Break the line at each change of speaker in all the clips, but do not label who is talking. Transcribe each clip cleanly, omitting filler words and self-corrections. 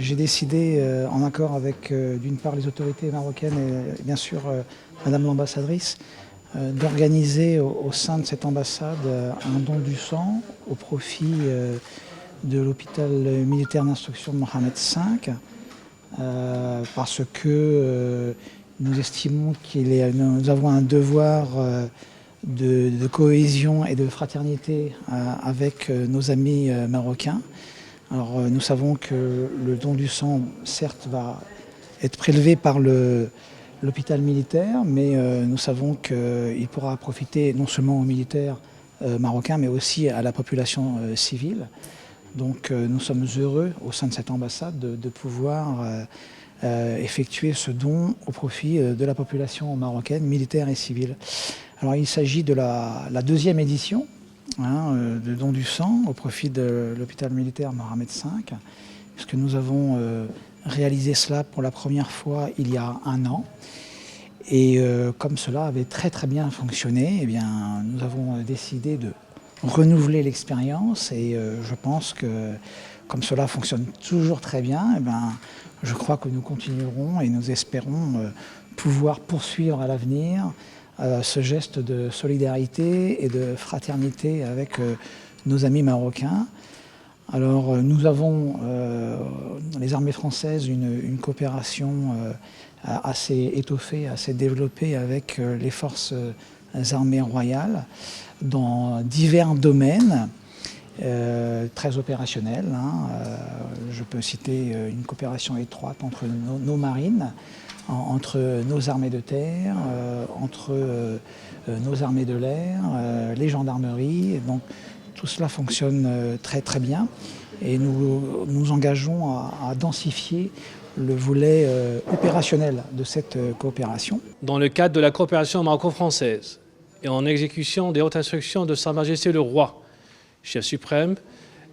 j'ai décidé, en accord avec d'une part les autorités marocaines et bien sûr Madame l'ambassadrice, d'organiser au sein de cette ambassade un don du sang au profit de l'hôpital militaire d'instruction de Mohamed V, parce que nous estimons nous avons un devoir de cohésion et de fraternité avec nos amis marocains. Alors nous savons que le don du sang, certes, va être prélevé par l'hôpital militaire, mais nous savons qu'il pourra profiter non seulement aux militaires marocains, mais aussi à la population civile. Donc nous sommes heureux au sein de cette ambassade de pouvoir effectuer ce don au profit de la population marocaine, militaire et civile. Alors il s'agit de la deuxième édition de don du sang au profit de l'hôpital militaire Mohamed V, puisque nous avons réalisé cela pour la première fois il y a un an. Et comme cela avait très très bien fonctionné, eh bien, nous avons décidé de renouveler l'expérience et je pense que comme cela fonctionne toujours très bien, eh bien, je crois que nous continuerons et nous espérons pouvoir poursuivre à l'avenir ce geste de solidarité et de fraternité avec nos amis marocains. Alors nous avons dans les armées françaises une coopération assez étoffée, assez développée avec les forces armées royales dans divers domaines très opérationnels. Je peux citer une coopération étroite entre nos marines, entre nos armées de terre, entre nos armées de l'air, les gendarmeries. Donc tout cela fonctionne très très bien et nous nous engageons à densifier le volet opérationnel de cette coopération.
Dans le cadre de la coopération maroco-française et en exécution des hautes instructions de Sa Majesté le Roi, chef suprême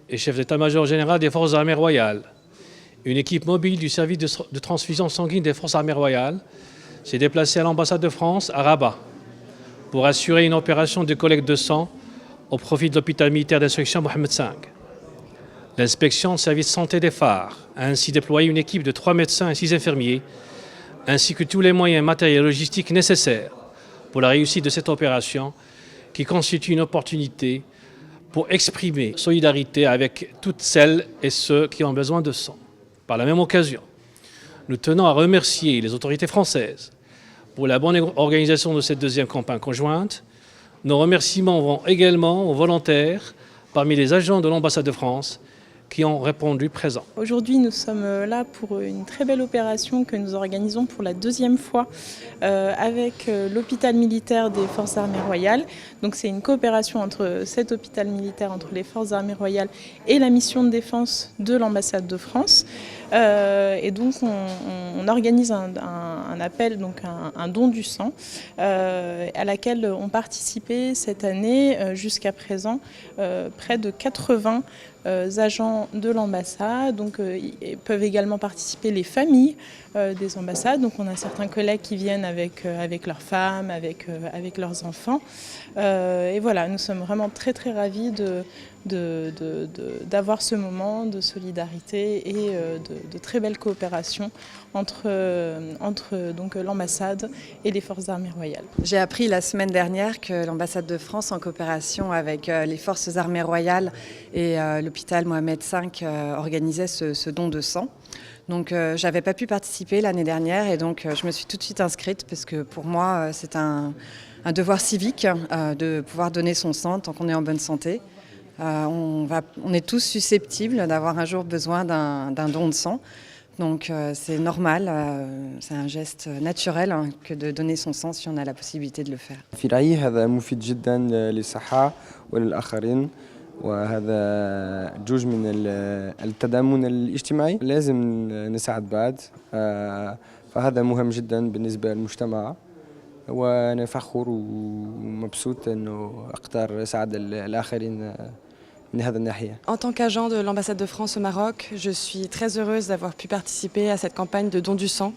et chef d'état-major général des Forces armées royales, une équipe mobile du service de transfusion sanguine des Forces armées royales s'est déplacée à l'ambassade de France à Rabat pour assurer une opération de collecte de sang au profit de l'hôpital militaire d'instruction Mohamed V. L'inspection de service santé des phares a ainsi déployé une équipe de 3 médecins et 6 infirmiers, ainsi que tous les moyens matériels et logistiques nécessaires pour la réussite de cette opération qui constitue une opportunité pour exprimer solidarité avec toutes celles et ceux qui ont besoin de sang. Par la même occasion, nous tenons à remercier les autorités françaises pour la bonne organisation de cette deuxième campagne conjointe. Nos remerciements vont également aux volontaires parmi les agents de l'ambassade de France qui ont répondu présent.
Aujourd'hui, nous sommes là pour une très belle opération que nous organisons pour la deuxième fois avec l'hôpital militaire des Forces armées royales. Donc c'est une coopération entre cet hôpital militaire, entre les Forces armées royales et la mission de défense de l'ambassade de France. Et donc on organise un appel, donc un don du sang, à laquelle ont participé cette année jusqu'à présent près de 80 agents de l'ambassade. Donc ils peuvent également participer les familles des ambassades. Donc on a certains collègues qui viennent avec leurs femmes, avec leurs enfants. Et voilà, nous sommes vraiment très très ravis d'avoir ce moment de solidarité et de très belle coopération entre donc l'ambassade et les Forces armées royales.
J'ai appris la semaine dernière que l'ambassade de France, en coopération avec les Forces armées royales et l'hôpital Mohamed V, organisait ce don de sang. Donc j'avais pas pu participer l'année dernière et donc je me suis tout de suite inscrite parce que pour moi c'est un devoir civique de pouvoir donner son sang tant qu'on est en bonne santé. On est tous susceptibles d'avoir un jour besoin d'un don de sang. Donc c'est normal, c'est un geste naturel que de donner son sang si on a la possibilité de le faire.
في رأيي هذا مفيد جدا للصحة وللآخرين وهذا جزء من التضامن الاجتماعي لازم نساعد بعض فهذا مهم جدا بالنسبة للمجتمع وأنا فخور ومبسوط إنه أقدر أساعد الآخرين.
En tant qu'agent de l'ambassade de France au Maroc, je suis très heureuse d'avoir pu participer à cette campagne de don du sang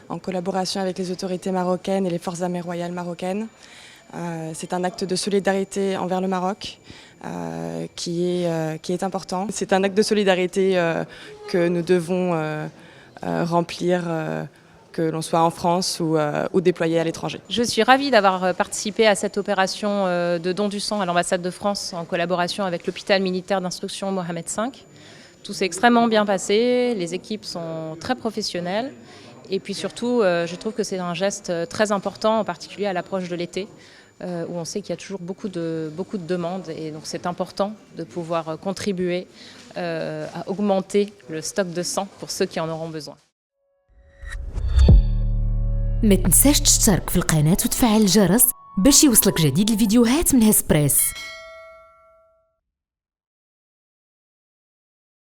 en collaboration avec les autorités marocaines et les Forces armées royales marocaines. C'est un acte de solidarité envers le Maroc qui est important. C'est un acte de solidarité que nous devons remplir, que l'on soit en France ou déployé à l'étranger.
Je suis ravie d'avoir participé à cette opération de don du sang à l'ambassade de France en collaboration avec l'hôpital militaire d'instruction Mohamed V. Tout s'est extrêmement bien passé, les équipes sont très professionnelles et puis surtout je trouve que c'est un geste très important, en particulier à l'approche de l'été où on sait qu'il y a toujours beaucoup de demandes et donc c'est important de pouvoir contribuer à augmenter le stock de sang pour ceux qui en auront besoin.
ما تنساش تشترك في القناة وتفعل الجرس باش يوصلك جديد الفيديوهات من هسبريس.